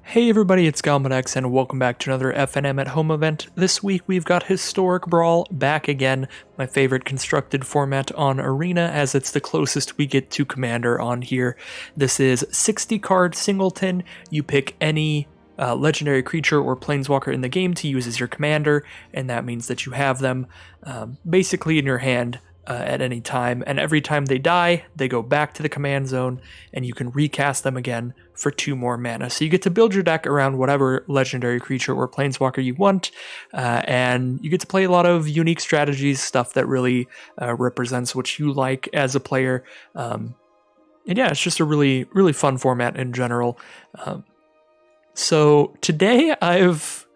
Hey everybody, it's Galmadex and welcome back to another FNM at Home event. This week we've got Historic Brawl back again, my favorite constructed format on Arena as it's the closest we get to Commander on here. This is 60 card singleton. You pick any legendary creature or planeswalker in the game to use as your commander, and that means that you have them basically in your hand at any time, and every time they die, they go back to the command zone, and you can recast them again for 2 more mana. So you get to build your deck around whatever legendary creature or planeswalker you want, and you get to play a lot of unique strategies, stuff that really represents what you like as a player. And yeah, it's just a really, really fun format in general. So today I've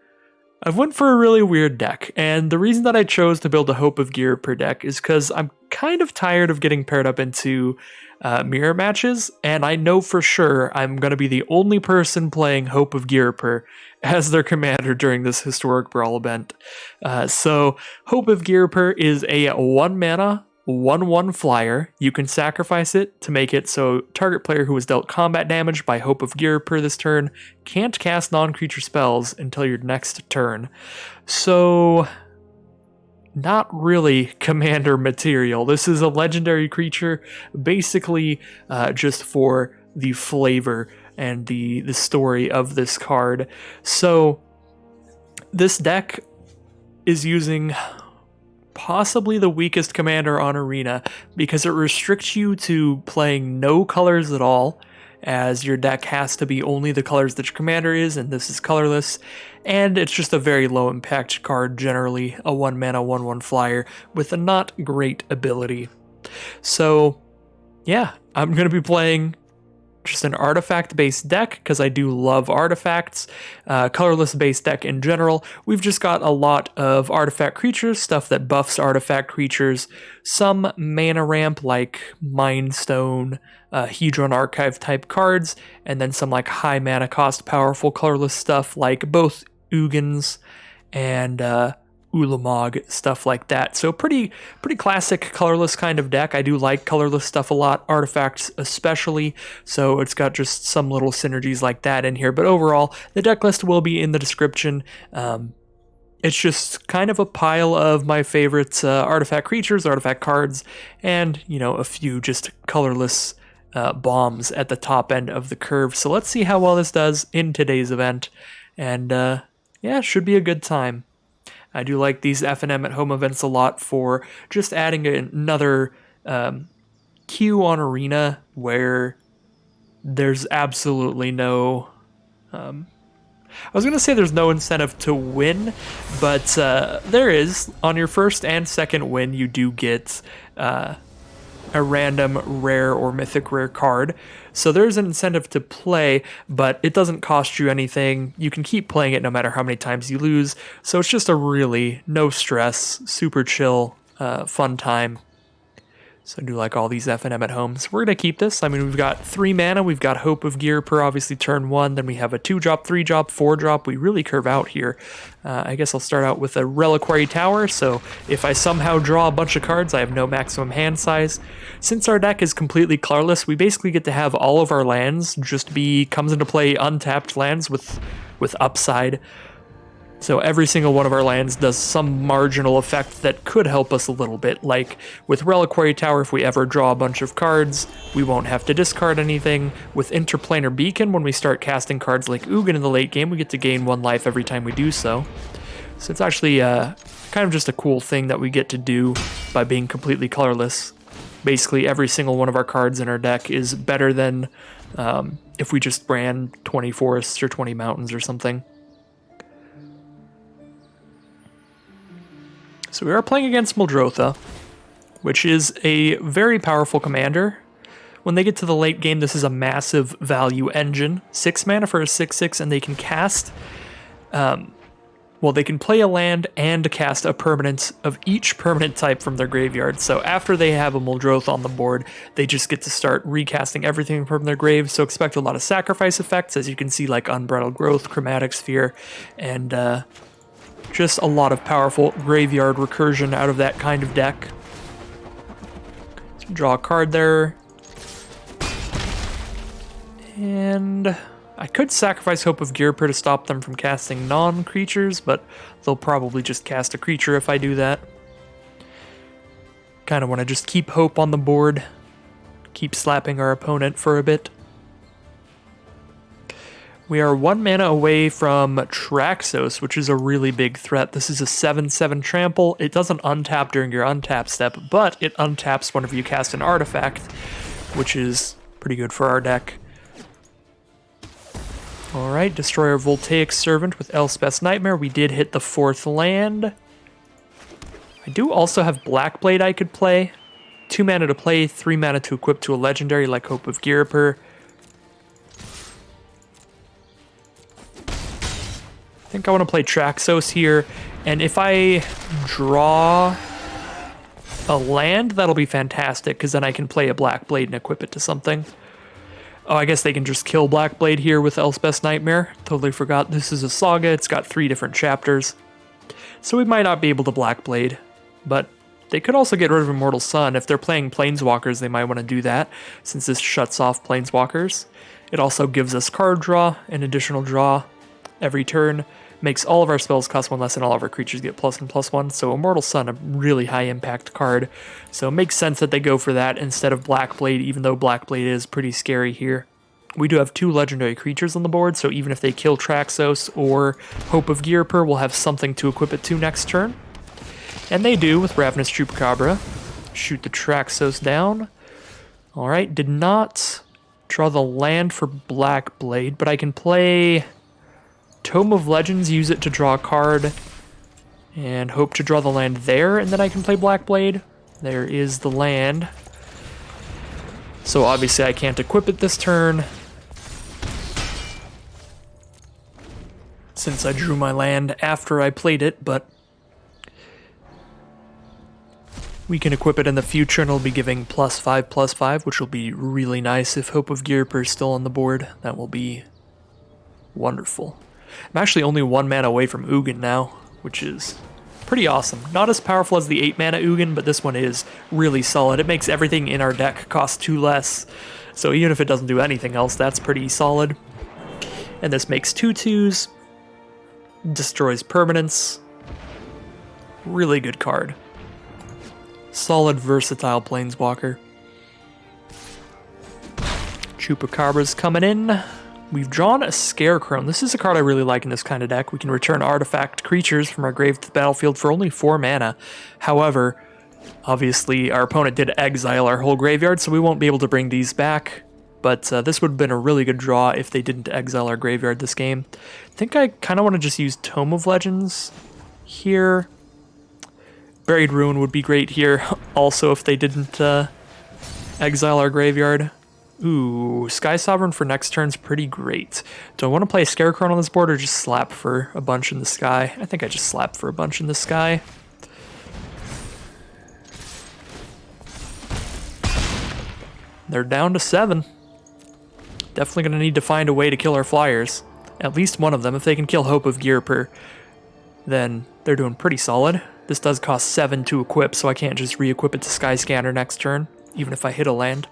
went for a really weird deck, and the reason that I chose to build a Hope of Ghirapur deck is because I'm kind of tired of getting paired up into mirror matches, and I know for sure I'm going to be the only person playing Hope of Ghirapur as their commander during this Historic Brawl event. So Hope of Ghirapur is a 1-mana 1/1 flyer. You can sacrifice it to make it so target player who was dealt combat damage by Hope of Ghirapur this turn can't cast non-creature spells until your next turn. So, not really commander material. This is a legendary creature, basically just for the flavor and the story of this card. So, this deck is using possibly the weakest commander on Arena because it restricts you to playing no colors at all, as your deck has to be only the colors that your commander is, and this is colorless, and it's just a very low impact card generally, a 1-mana 1/1 flyer with a not great ability. So yeah, I'm going to be playing just an artifact-based deck, because I do love artifacts, colorless-based deck in general. We've just got a lot of artifact creatures, stuff that buffs artifact creatures, some mana ramp like Mind Stone, Hedron Archive type cards, and then some like high mana cost powerful colorless stuff like both Ugins and Ulamog, stuff like that. So pretty classic colorless kind of deck. I do like colorless stuff a lot, artifacts especially, so it's got just some little synergies like that in here. But overall, the deck list will be in the description. It's just kind of a pile of my favorite artifact creatures, artifact cards, and, you know, a few just colorless bombs at the top end of the curve. So let's see how well this does in today's event. And yeah, should be a good time. I do like these FNM at Home events a lot for just adding another queue on Arena where there's absolutely no... I was going to say there's no incentive to win, but there is. On your first and second win, you do get a random rare or mythic rare card. So there's an incentive to play, but it doesn't cost you anything. You can keep playing it no matter how many times you lose. So it's just a really no stress, super chill, fun time. So I do like all these FNM at home. So we're going to keep this. I mean, we've got 3 mana. We've got Hope of Ghirapur, obviously turn 1. Then we have a 2-drop, 3-drop, 4-drop. We really curve out here. I guess I'll start out with a Reliquary Tower. So if I somehow draw a bunch of cards, I have no maximum hand size. Since our deck is completely colorless, we basically get to have all of our lands just comes into play untapped lands with upside. So every single one of our lands does some marginal effect that could help us a little bit. Like with Reliquary Tower, if we ever draw a bunch of cards, we won't have to discard anything. With Interplanar Beacon, when we start casting cards like Ugin in the late game, we get to gain 1 life every time we do so. So it's actually kind of just a cool thing that we get to do by being completely colorless. Basically, every single one of our cards in our deck is better than if we just ran 20 forests or 20 mountains or something. So we are playing against Muldrotha, which is a very powerful commander. When they get to the late game, this is a massive value engine. 6 mana for a 6/6, and they can cast... they can play a land and cast a permanent of each permanent type from their graveyard. So after they have a Muldrotha on the board, they just get to start recasting everything from their grave. So expect a lot of sacrifice effects, as you can see, like Unbridled Growth, Chromatic Sphere, and... just a lot of powerful graveyard recursion out of that kind of deck. So draw a card there. And I could sacrifice Hope of Ghirapur to stop them from casting non-creatures, but they'll probably just cast a creature if I do that. Kind of want to just keep Hope on the board, keep slapping our opponent for a bit. We are 1 mana away from Traxos, which is a really big threat. This is a 7/7 trample. It doesn't untap during your untap step, but it untaps whenever you cast an artifact, which is pretty good for our deck. Alright, destroy our Voltaic Servant with Elspeth's Nightmare. We did hit the 4th land. I do also have Blackblade I could play. 2 mana to play, 3 mana to equip to a legendary like Hope of Ghirapur. I think I want to play Traxos here, and if I draw a land, that'll be fantastic, because then I can play a Blackblade and equip it to something. Oh, I guess they can just kill Blackblade here with Elspeth's Nightmare. Totally forgot this is a saga. It's got 3 different chapters. So we might not be able to Blackblade, but they could also get rid of Immortal Sun. If they're playing Planeswalkers, they might want to do that, since this shuts off Planeswalkers. It also gives us card draw, an additional draw every turn. Makes all of our spells cost 1 less and all of our creatures get +1/+1. So Immortal Sun, a really high impact card. So it makes sense that they go for that instead of Blackblade, even though Blackblade is pretty scary here. We do have 2 legendary creatures on the board, so even if they kill Traxos or Hope of Ghirapur, we'll have something to equip it to next turn. And they do with Ravenous Chupacabra. Shoot the Traxos down. Alright, did not draw the land for Blackblade, but I can play Tome of Legends, use it to draw a card, and hope to draw the land there, and then I can play Blackblade. There is the land. So obviously I can't equip it this turn, since I drew my land after I played it, but we can equip it in the future and it'll be giving +5/+5, which will be really nice if Hope of Ghirapur is still on the board. That will be wonderful. I'm actually only 1 mana away from Ugin now, which is pretty awesome. Not as powerful as the 8 mana Ugin, but this one is really solid. It makes everything in our deck cost 2 less, so even if it doesn't do anything else, that's pretty solid. And this makes 2/2s, destroys permanents. Really good card. Solid, versatile Planeswalker. Chupacabra's coming in. We've drawn a Scarecrone. This is a card I really like in this kind of deck. We can return artifact creatures from our grave to the battlefield for only 4 mana. However, obviously our opponent did exile our whole graveyard, so we won't be able to bring these back. But this would have been a really good draw if they didn't exile our graveyard this game. I think I kind of want to just use Tome of Legends here. Buried Ruin would be great here, also if they didn't exile our graveyard. Ooh, Sky Sovereign for next turn's pretty great. Do I want to play a Scarecrone on this board or just slap for a bunch in the sky? I think I just slap for a bunch in the sky. They're down to 7. Definitely going to need to find a way to kill our flyers. At least one of them. If they can kill Hope of Ghirapur, then they're doing pretty solid. This does cost 7 to equip, so I can't just re-equip it to Skyscanner next turn, even if I hit a land.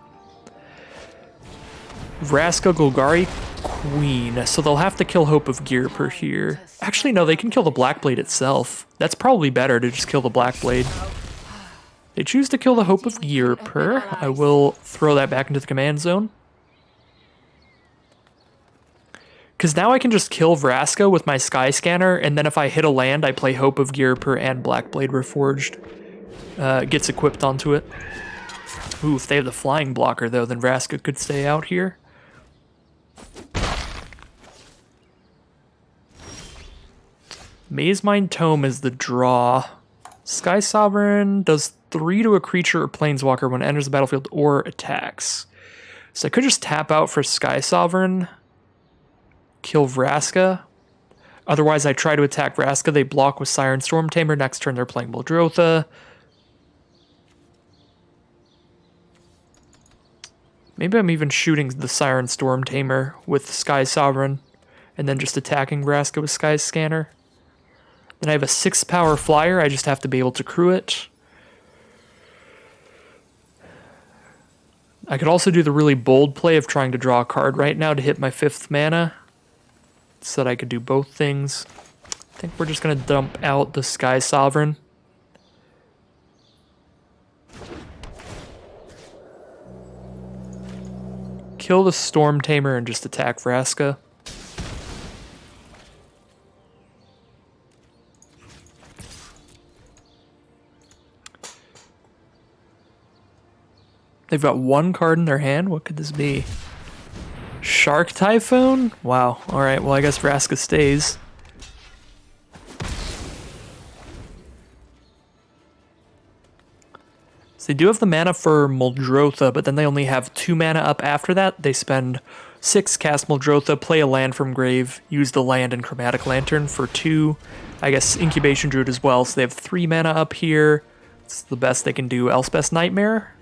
Vraska, Golgari, Queen. So they'll have to kill Hope of Ghirapur here. Actually, no, they can kill the Blackblade itself. That's probably better to just kill the Blackblade. They choose to kill the Hope of Ghirapur. I will throw that back into the command zone. Because now I can just kill Vraska with my Skyscanner, and then if I hit a land, I play Hope of Ghirapur and Blackblade Reforged. Gets equipped onto it. Ooh, if they have the flying blocker, though, then Vraska could stay out here. Mazemind Tome is the draw. Sky Sovereign does 3 to a creature or planeswalker when it enters the battlefield or attacks. So I could just tap out for Sky Sovereign, kill Vraska. Otherwise, I try to attack Vraska. They block with Siren Storm Tamer. Next turn, they're playing Muldrotha. Maybe I'm even shooting the Siren Storm Tamer with Sky Sovereign and then just attacking Vraska with Skyscanner. Then I have a 6-power flyer. I just have to be able to crew it. I could also do the really bold play of trying to draw a card right now to hit my 5th mana. so that I could do both things. I think we're just going to dump out the Sky Sovereign. Kill the Storm Tamer and just attack Vraska. They've got one card in their hand. What could this be? Shark Typhoon? Wow. Alright, well I guess Vraska stays. So they do have the mana for Muldrotha, but then they only have 2 mana up after that. They spend 6, cast Muldrotha, play a land from grave, use the land and Chromatic Lantern for 2. I guess Incubation Druid as well, so they have 3 mana up here. It's the best they can do. Elspeth's Nightmare,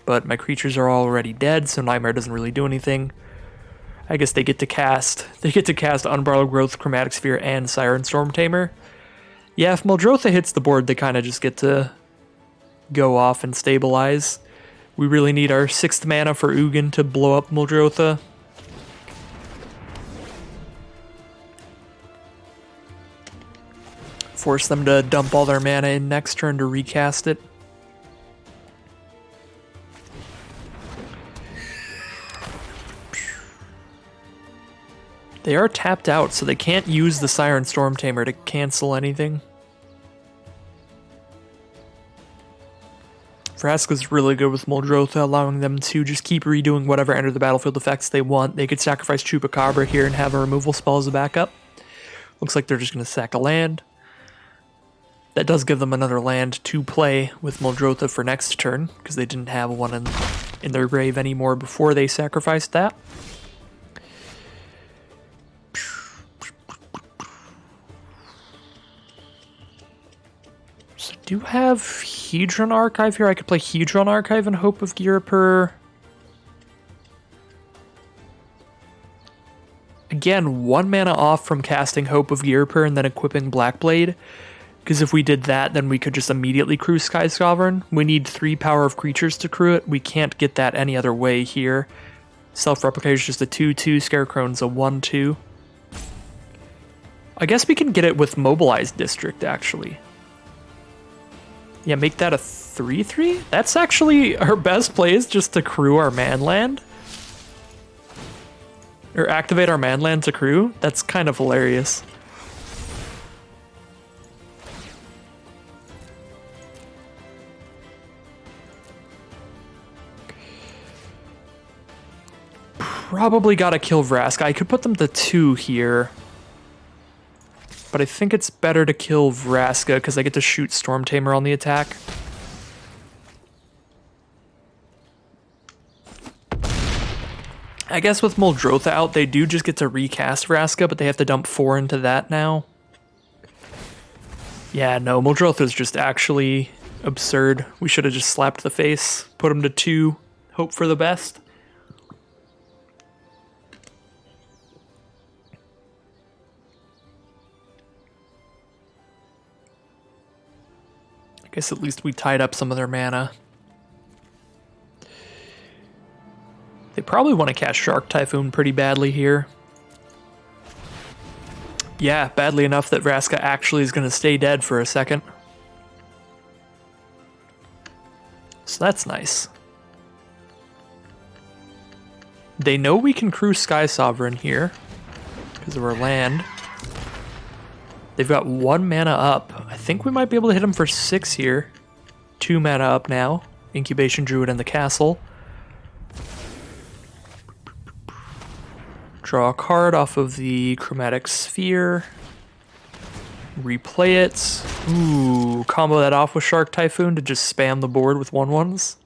but my creatures are already dead, so Nightmare doesn't really do anything. I guess they get to cast Unbridled Growth, Chromatic Sphere, and Siren Storm Tamer. Yeah, if Muldrotha hits the board, they kind of just get to go off and stabilize. We really need our 6th mana for Ugin to blow up Muldrotha. Force them to dump all their mana in next turn to recast it. They are tapped out, so they can't use the Siren Storm Tamer to cancel anything. Vraska's really good with Muldrotha, allowing them to just keep redoing whatever enter the battlefield effects they want. They could sacrifice Chupacabra here and have a removal spell as a backup. Looks like they're just going to sack a land. That does give them another land to play with Muldrotha for next turn, because they didn't have one in their grave anymore before they sacrificed that. So I do have Hedron Archive here. I could play Hedron Archive and Hope of Ghirapur. Again, 1 mana off from casting Hope of Ghirapur and then equipping Blackblade. Because if we did that, then we could just immediately crew Sky Sovereign. We need 3 power of creatures to crew it. We can't get that any other way here. Self-Replicator is just a 2/2. Scarecrone's a 1/2. I guess we can get it with Mobilized District, actually. Yeah, make that a 3/3? That's actually our best play, is just to crew our manland. Or activate our manland to crew. That's kind of hilarious. Probably gotta kill Vraska. I could put them to 2 here. But I think it's better to kill Vraska because I get to shoot Storm Tamer on the attack. I guess with Muldrotha out, they do just get to recast Vraska, but they have to dump 4 into that now. Yeah, no, Muldrotha is just actually absurd. We should have just slapped the face, put him to 2, hope for the best. I guess at least we tied up some of their mana. They probably want to cast Shark Typhoon pretty badly here. Yeah, badly enough that Vraska actually is going to stay dead for a second. So that's nice. They know we can crew Sky Sovereign here because of our land. They've got 1 mana up. I think we might be able to hit them for 6 here. 2 mana up now. Incubation Druid and the castle. Draw a card off of the Chromatic Sphere. Replay it. Ooh, combo that off with Shark Typhoon to just spam the board with 1/1s.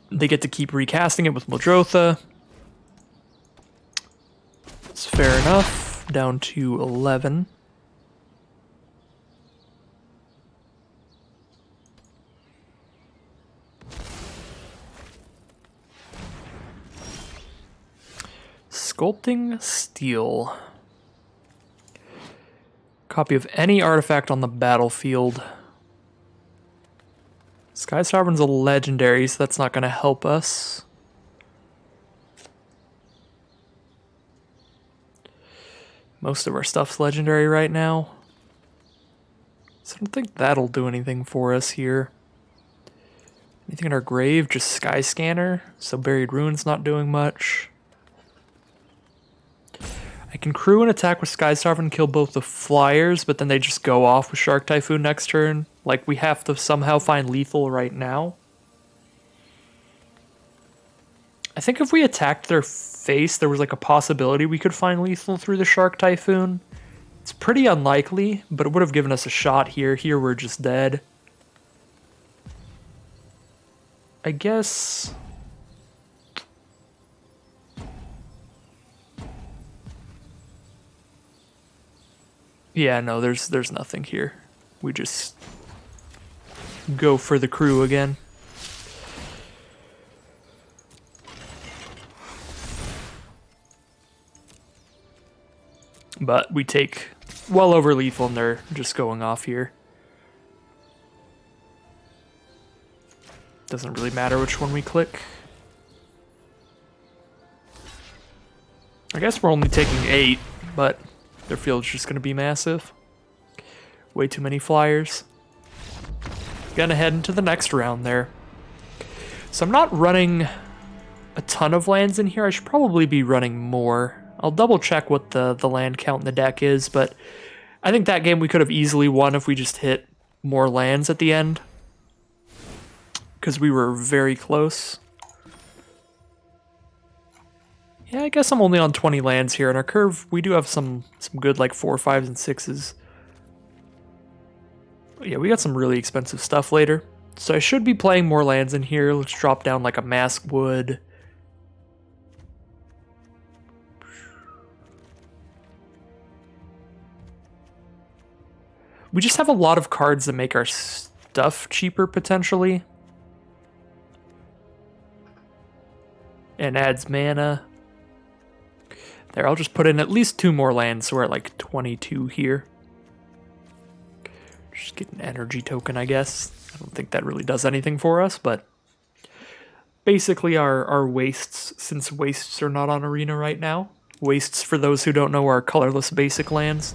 They get to keep recasting it with Muldrotha. It's fair enough. Down to 11. Sculpting Steel. Copy of any artifact on the battlefield. Sky Sovereign's a legendary, so that's not going to help us. Most of our stuff's legendary right now. So I don't think that'll do anything for us here. Anything in our grave? Just Skyscanner. So Buried Ruins not doing much. I can crew and attack with Sky Sovereign and kill both the flyers, but then they just go off with Shark Typhoon next turn. Like, we have to somehow find lethal right now. I think if we attacked their face, there was like a possibility we could find lethal through the Shark Typhoon. It's pretty unlikely, but it would have given us a shot here. Here we're just dead. I guess... yeah, no, there's nothing here. We just go for the crew again. But we take well over lethal and they're just going off here. Doesn't really matter which one we click. I guess we're only taking 8, but their field's just going to be massive. Way too many flyers. Gonna head into the next round there. So I'm not running a ton of lands in here. I should probably be running more. I'll double check what the land count in the deck is, but I think that game we could have easily won if we just hit more lands at the end. Because we were very close. Yeah, I guess I'm only on 20 lands here. In our curve, we do have some good like 4, 5s, and 6s. But yeah, we got some really expensive stuff later. So I should be playing more lands in here. Let's drop down like a Mask Wood. We just have a lot of cards that make our stuff cheaper, potentially. And adds mana. There, I'll just put in at least 2 more lands, so we're at like 22 here. Just get an energy token, I guess. I don't think that really does anything for us, but basically our wastes, since wastes are not on Arena right now. Wastes, for those who don't know, are colorless basic lands.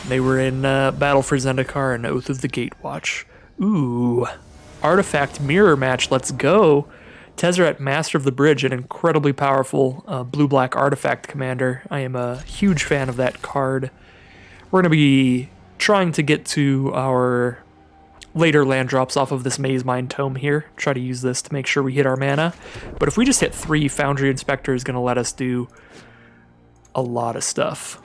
They were in Battle for Zendikar and Oath of the Gatewatch. Ooh, Artifact Mirror match, let's go. Tezzeret, Master of the Bridge, an incredibly powerful blue-black artifact commander. I am a huge fan of that card. We're going to be trying to get to our later land drops off of this Mazemind Tome here. Try to use this to make sure we hit our mana. But if we just hit 3, Foundry Inspector is going to let us do a lot of stuff.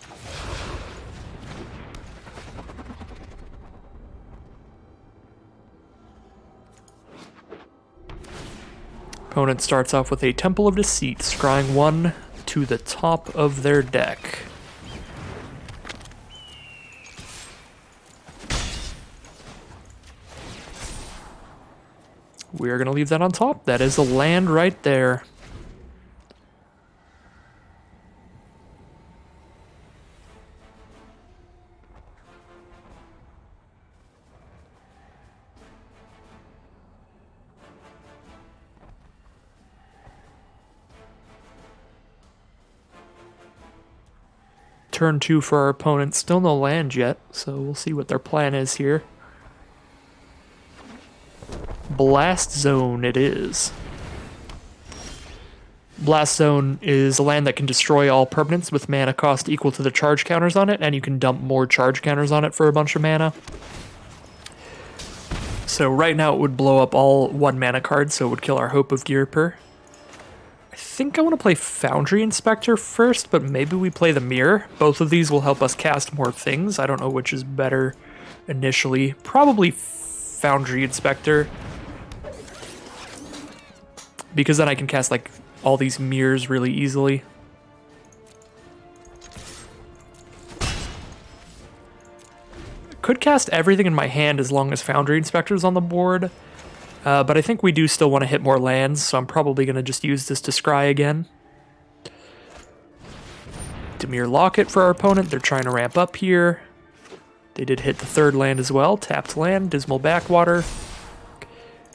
Opponent starts off with a Temple of Deceit, scrying 1 to the top of their deck. We are going to leave that on top. That is a land right there. Turn 2 for our opponent. Still no land yet, so we'll see what their plan is here. Blast Zone it is. Blast Zone is a land that can destroy all permanents with mana cost equal to the charge counters on it, and you can dump more charge counters on it for a bunch of mana. So right now it would blow up all 1 mana cards, so it would kill our Hope of Ghirapur. I think I want to play Foundry Inspector first, but maybe we play the Myr. Both of these will help us cast more things. I don't know which is better initially. Probably Foundry Inspector. Because then I can cast like all these Myrs really easily. Could cast everything in my hand as long as Foundry Inspector is on the board. But I think we do still want to hit more lands, so I'm probably going to just use this to scry again. Dimir Locket for our opponent. They're trying to ramp up here. They did hit the 3rd land as well. Tapped land, Dismal Backwater.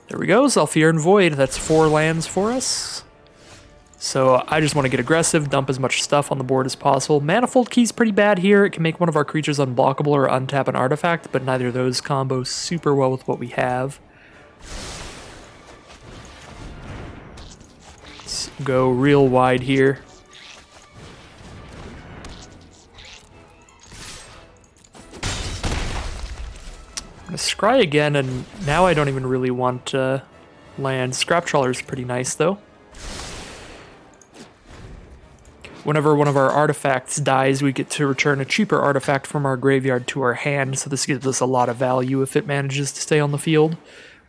There we go, Zhalfir and Void. That's 4 lands for us. So I just want to get aggressive, dump as much stuff on the board as possible. Manifold Key's pretty bad here. It can make one of our creatures unblockable or untap an artifact, but neither of those combos super well with what we have. Let's go real wide here. I'm going to scry again, and now I don't even really want land. Scrap Trawler is pretty nice, though. Whenever one of our artifacts dies, we get to return a cheaper artifact from our graveyard to our hand, so this gives us a lot of value if it manages to stay on the field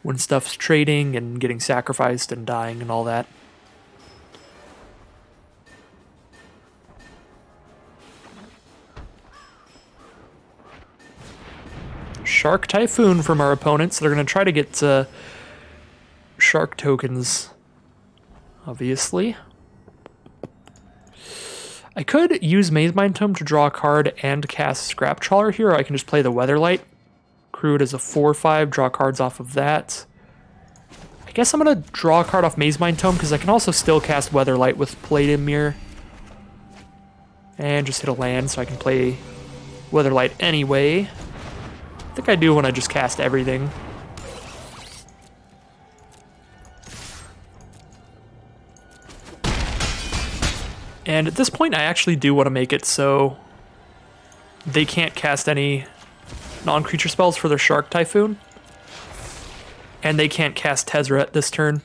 when stuff's trading and getting sacrificed and dying and all that. Shark Typhoon from our opponents. They're going to try to get shark tokens, obviously. I could use Mazemind Tome to draw a card and cast Scrap Trawler here, or I can just play the Weatherlight. Crew it as a 4/5, draw cards off of that. I guess I'm going to draw a card off Mazemind Tome, because I can also still cast Weatherlight with Palladium Myr. And just hit a land, so I can play Weatherlight anyway. I think I do when I just cast everything. And at this point, I actually do want to make it so they can't cast any non-creature spells for their Shark Typhoon. And they can't cast Tezzeret this turn.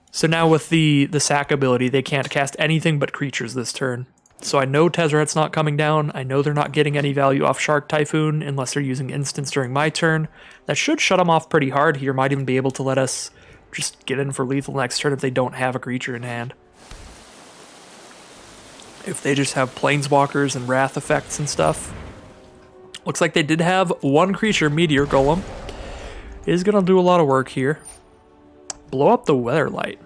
So now with the sack ability, they can't cast anything but creatures this turn. So I know Tezzeret's not coming down. I know they're not getting any value off Shark Typhoon unless they're using instants during my turn. That should shut them off pretty hard here. Might even be able to let us just get in for lethal next turn if they don't have a creature in hand. If they just have Planeswalkers and Wrath effects and stuff. Looks like they did have one creature, Meteor Golem. Is going to do a lot of work here. Blow up the Weatherlight.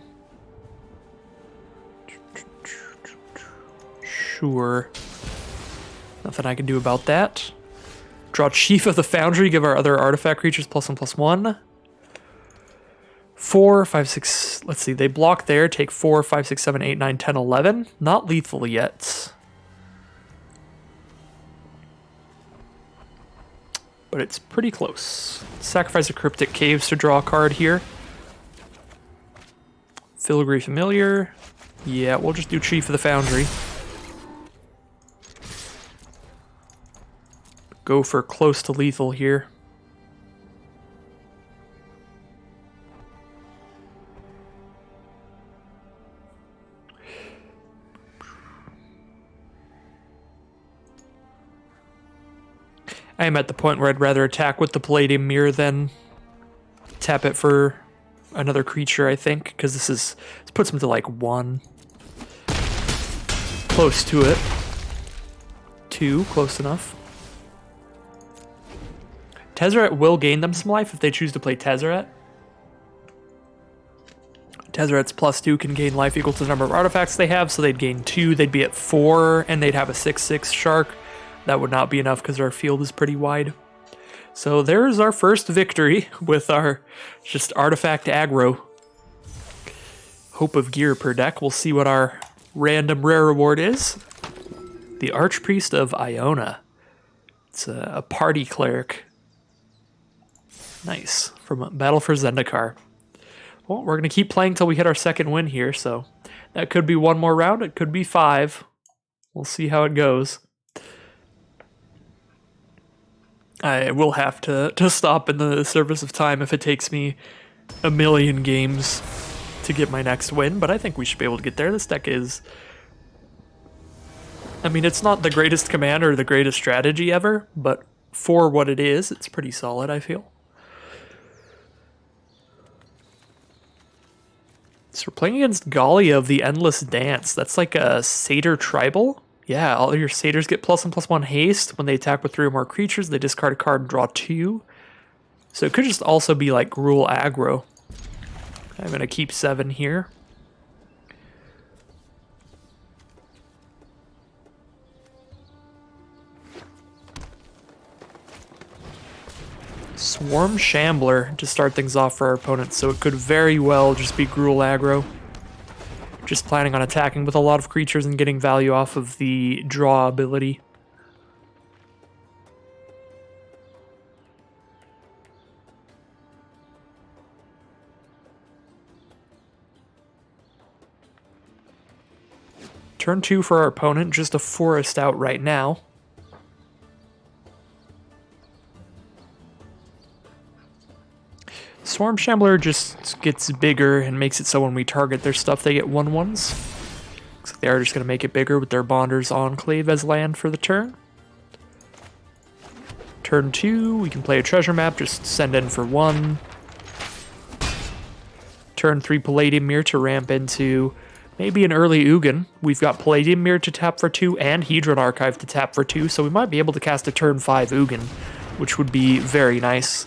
Sure. Nothing I can do about that. Draw Chief of the Foundry, give our other artifact creatures +1/+1. 4, 5, 6, let's see, they block there, take 4, 5, 6, 7, 8, 9, 10, 11. Not lethal yet. But it's pretty close. Sacrifice a Cryptic Caves to draw a card here. Filigree Familiar. Yeah, we'll just do Chief of the Foundry. Go for close to lethal here. I am at the point where I'd rather attack with the Palladium Myr than tap it for another creature, I think, because this puts him to like 1. Close to it. 2, close enough. Tezzeret will gain them some life if they choose to play Tezzeret. Tezzeret's +2 can gain life equal to the number of artifacts they have, so they'd gain 2, they'd be at 4, and they'd have a 6/6 shark. That would not be enough because our field is pretty wide. So there's our first victory with our just artifact aggro. Hope of Ghirapur deck. We'll see what our random rare reward is. The Archpriest of Iona. It's a party cleric. Nice. From Battle for Zendikar. Well, we're going to keep playing till we hit our second win here, so that could be one more round. It could be 5. We'll see how it goes. I will have to stop in the service of time if it takes me a million games to get my next win, but I think we should be able to get there. This deck is... I mean, it's not the greatest command or the greatest strategy ever, but for what it is, it's pretty solid, I feel. So we're playing against Galia of the Endless Dance. That's like a Satyr Tribal. Yeah, all your Satyrs get +1/+1 haste. When they attack with 3 or more creatures, they discard a card and draw 2. So it could just also be like Gruul aggro. I'm going to keep 7 here. Swarm Shambler to start things off for our opponent, so it could very well just be Gruul aggro. Just planning on attacking with a lot of creatures and getting value off of the draw ability. Turn 2 for our opponent, just a forest out right now. Swarm Shambler just gets bigger and makes it so when we target their stuff, they get 1/1s. Looks like they are just going to make it bigger with their Bonder's Enclave as land for the turn. Turn 2, we can play a treasure map, just send in for 1. Turn 3, Palladium Myr to ramp into maybe an early Ugin. We've got Palladium Myr to tap for 2 and Hedron Archive to tap for 2, so we might be able to cast a turn 5 Ugin, which would be very nice.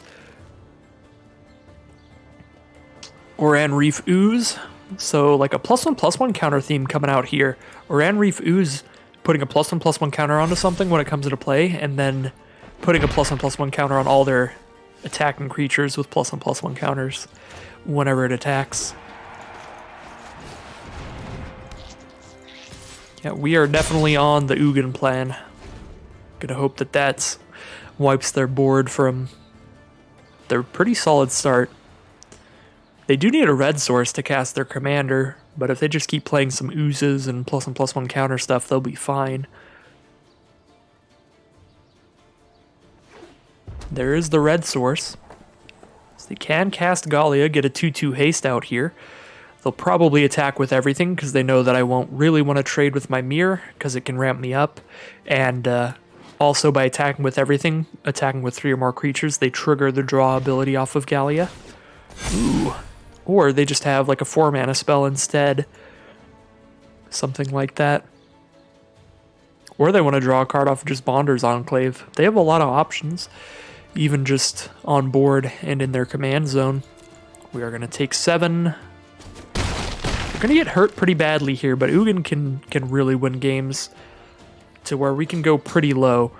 Oran Reef Ooze, so like a +1/+1 counter theme coming out here. Oran Reef Ooze putting a +1/+1 counter onto something when it comes into play, and then putting a +1/+1 counter on all their attacking creatures with +1/+1 counters whenever it attacks. Yeah, we are definitely on the Ugin plan. Gonna hope that that wipes their board from their pretty solid start. They do need a red source to cast their commander, but if they just keep playing some oozes and +1/+1 counter stuff, they'll be fine. There is the red source. So they can cast Gallia, get a 2/2 haste out here. They'll probably attack with everything because they know that I won't really want to trade with my Myr because it can ramp me up. And also by attacking with everything, attacking with 3 or more creatures, they trigger the draw ability off of Gallia. Ooh. Or they just have like a 4-mana spell instead. Something like that. Or they want to draw a card off of just Bonder's Enclave. They have a lot of options, even just on board and in their command zone. We are going to take 7. We're going to get hurt pretty badly here, but Ugin can really win games to where we can go pretty low.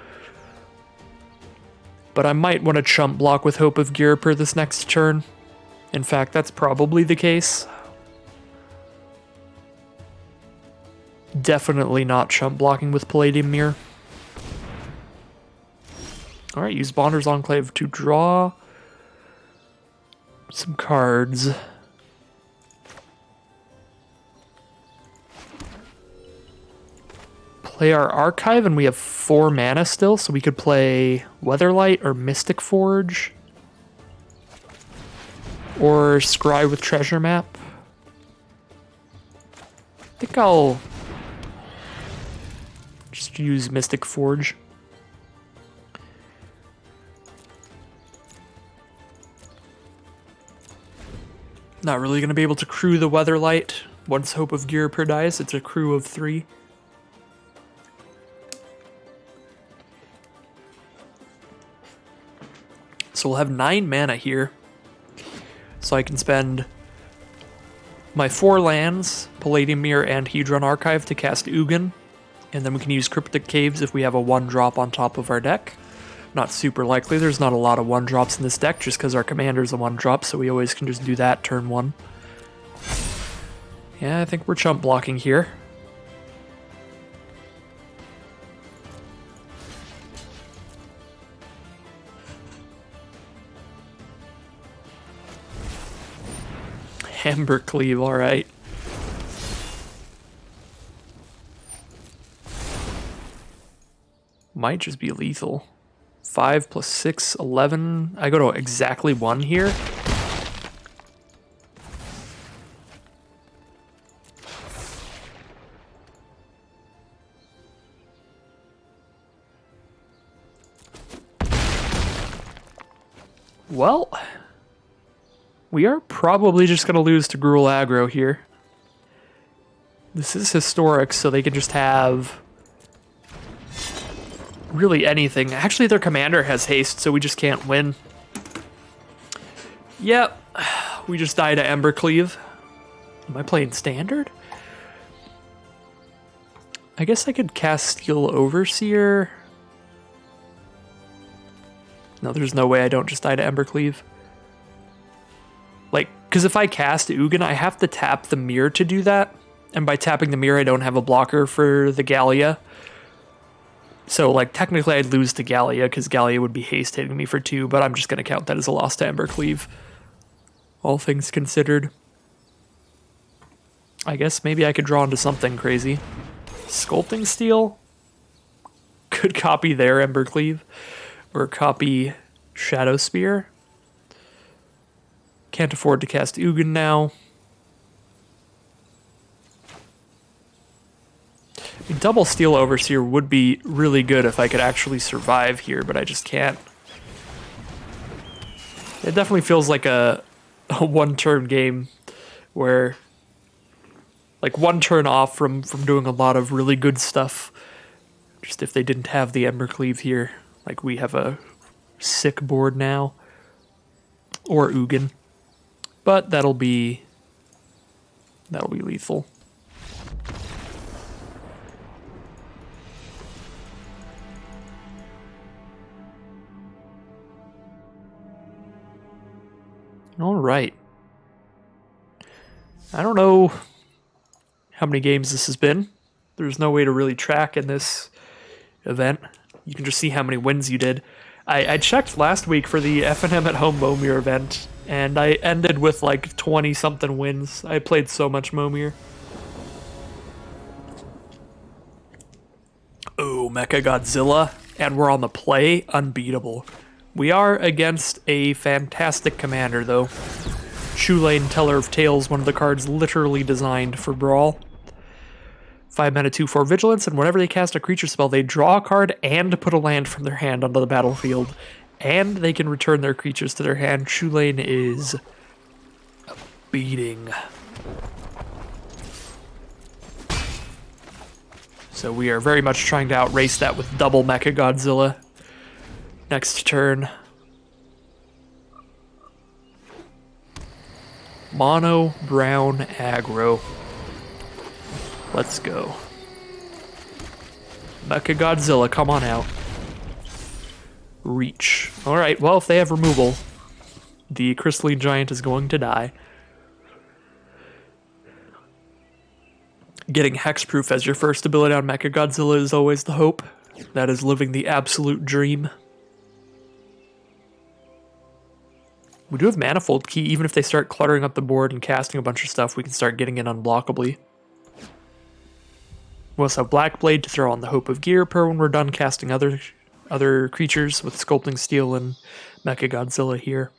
But I might want to chump block with Hope of Ghirapur this next turn. In fact, that's probably the case. Definitely not chump blocking with Palladium Myr. Alright, use Bonder's Enclave to draw some cards. Play our Archive, and we have 4 mana still, so we could play Weatherlight or Mystic Forge. Or Scry with Treasure Map. I think I'll just use Mystic Forge. Not really going to be able to crew the Weatherlight. Once Hope of Ghirapur dies, it's a crew of 3. So we'll have 9 mana here. So I can spend my 4 lands, Palladium Myr and Hedron Archive, to cast Ugin. And then we can use Cryptic Caves if we have a 1-drop on top of our deck. Not super likely, there's not a lot of 1-drops in this deck just because our commander's a 1-drop, so we always can just do that turn 1. Yeah, I think we're chump blocking here. Embercleave, alright. Might just be lethal. 5 + 6, 11. I go to exactly 1 here. Well, we are probably just going to lose to Gruul aggro here. This is historic, so they can just have really anything. Actually, their commander has haste, so we just can't win. Yep, we just died to Embercleave. Am I playing Standard? I guess I could cast Steel Overseer. No, there's no way I don't just die to Embercleave. Like, because if I cast Ugin, I have to tap the Myr to do that. And by tapping the Myr, I don't have a blocker for the Gallia. So, like, technically I'd lose to Gallia, because Gallia would be haste hitting me for 2, but I'm just going to count that as a loss to Embercleave. All things considered. I guess maybe I could draw into something crazy. Sculpting Steel? Could copy their Embercleave. Or copy Shadowspear. Can't afford to cast Ugin now. A double Steel Overseer would be really good if I could actually survive here, but I just can't. It definitely feels like a one-turn game where, like, one turn off from doing a lot of really good stuff. Just if they didn't have the Embercleave here, like we have a sick board now. Or Ugin. But that'll be lethal. All right. I don't know how many games this has been. There's no way to really track in this event. You can just see how many wins you did. I checked last week for the FNM at home Momir event, and I ended with like 20-something wins. I played so much Momir. Oh, Mecha Godzilla, and we're on the play. Unbeatable. We are against a fantastic commander, though. Shoelane, Teller of Tales, one of the cards literally designed for Brawl. 5 mana, 2/4 Vigilance, and whenever they cast a creature spell, they draw a card and put a land from their hand onto the battlefield. And they can return their creatures to their hand. Shoelane is a beating. So we are very much trying to outrace that with double Mecha Godzilla. Next turn. Mono brown aggro. Let's go. Mecha Godzilla, come on out. Reach. Alright, well, if they have removal, the Crystalline Giant is going to die. Getting Hexproof as your first ability on Mecha Godzilla is always the hope. That is living the absolute dream. We do have Manifold Key. Even if they start cluttering up the board and casting a bunch of stuff, we can start getting in unblockably. We also have Blackblade to throw on the Hope of Ghirapur when we're done casting other creatures with Sculpting Steel and Mecha Godzilla here.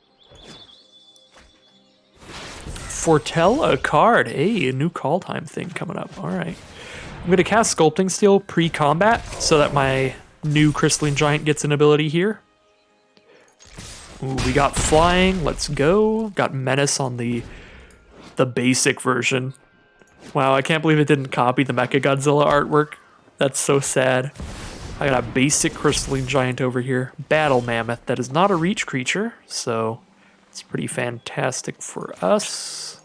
Foretell a card. Hey, a new call time thing coming up. Alright. I'm going to cast Sculpting Steel pre-combat so that my new Crystalline Giant gets an ability here. Ooh, we got Flying. Let's go. Got Menace on the basic version. Wow, I can't believe it didn't copy the Mecha Godzilla artwork. That's so sad. I got a basic Crystalline Giant over here. Battle Mammoth. That is not a reach creature, so it's pretty fantastic for us.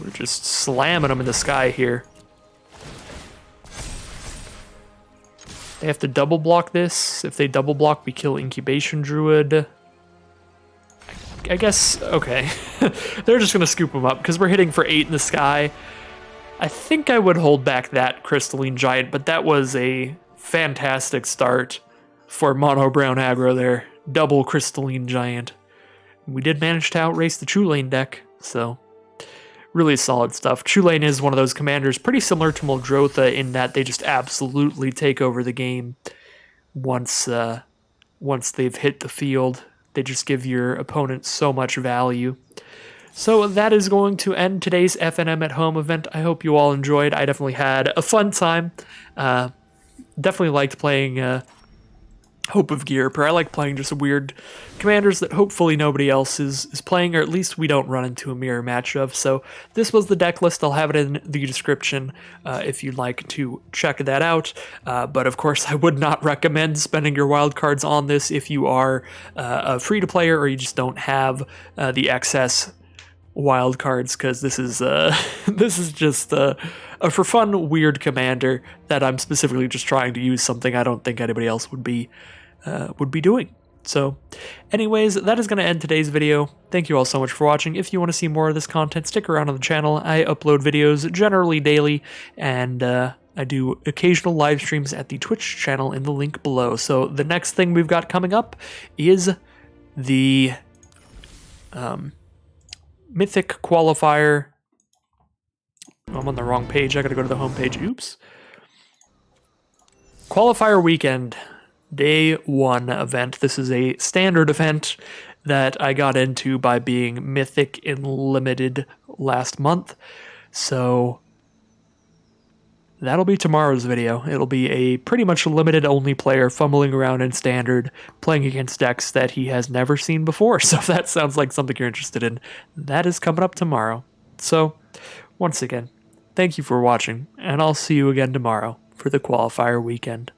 We're just slamming them in the sky here. They have to double block this. If they double block, we kill Incubation Druid. I guess, okay. They're just going to scoop them up because we're hitting for 8 in the sky. I think I would hold back that Crystalline Giant, but that was a fantastic start for Mono Brown aggro there. Double Crystalline Giant. We did manage to outrace the Shoelane deck, so really solid stuff. Shoelane is one of those commanders pretty similar to Muldrotha in that they just absolutely take over the game once they've hit the field. They just give your opponent so much value. So that is going to end today's FNM at Home event. I hope you all enjoyed. I definitely had a fun time. Definitely liked playing Hope of Ghirapur. I like playing just weird commanders that hopefully nobody else is playing, or at least we don't run into a mirror match of. So this was the deck list. I'll have it in the description if you'd like to check that out. But of course, I would not recommend spending your wildcards on this if you are a free-to-player or you just don't have the excess wild cards because this is this is just a for fun weird commander that I'm specifically just trying to use something I don't think anybody else would be doing. So anyways, that is going to end today's video. Thank you all so much for watching. If you want to see more of this content, stick around on the channel. I upload videos generally daily, and I do occasional live streams at the Twitch channel in the link below. So the next thing we've got coming up is the Mythic Qualifier. I'm on the wrong page. I gotta go to the home page. Oops. Qualifier Weekend, Day 1 event. This is a standard event that I got into by being Mythic in Limited last month. So that'll be tomorrow's video. It'll be a pretty much limited only player fumbling around in standard, playing against decks that he has never seen before. So if that sounds like something you're interested in, that is coming up tomorrow. So once again, thank you for watching, and I'll see you again tomorrow for the Qualifier Weekend.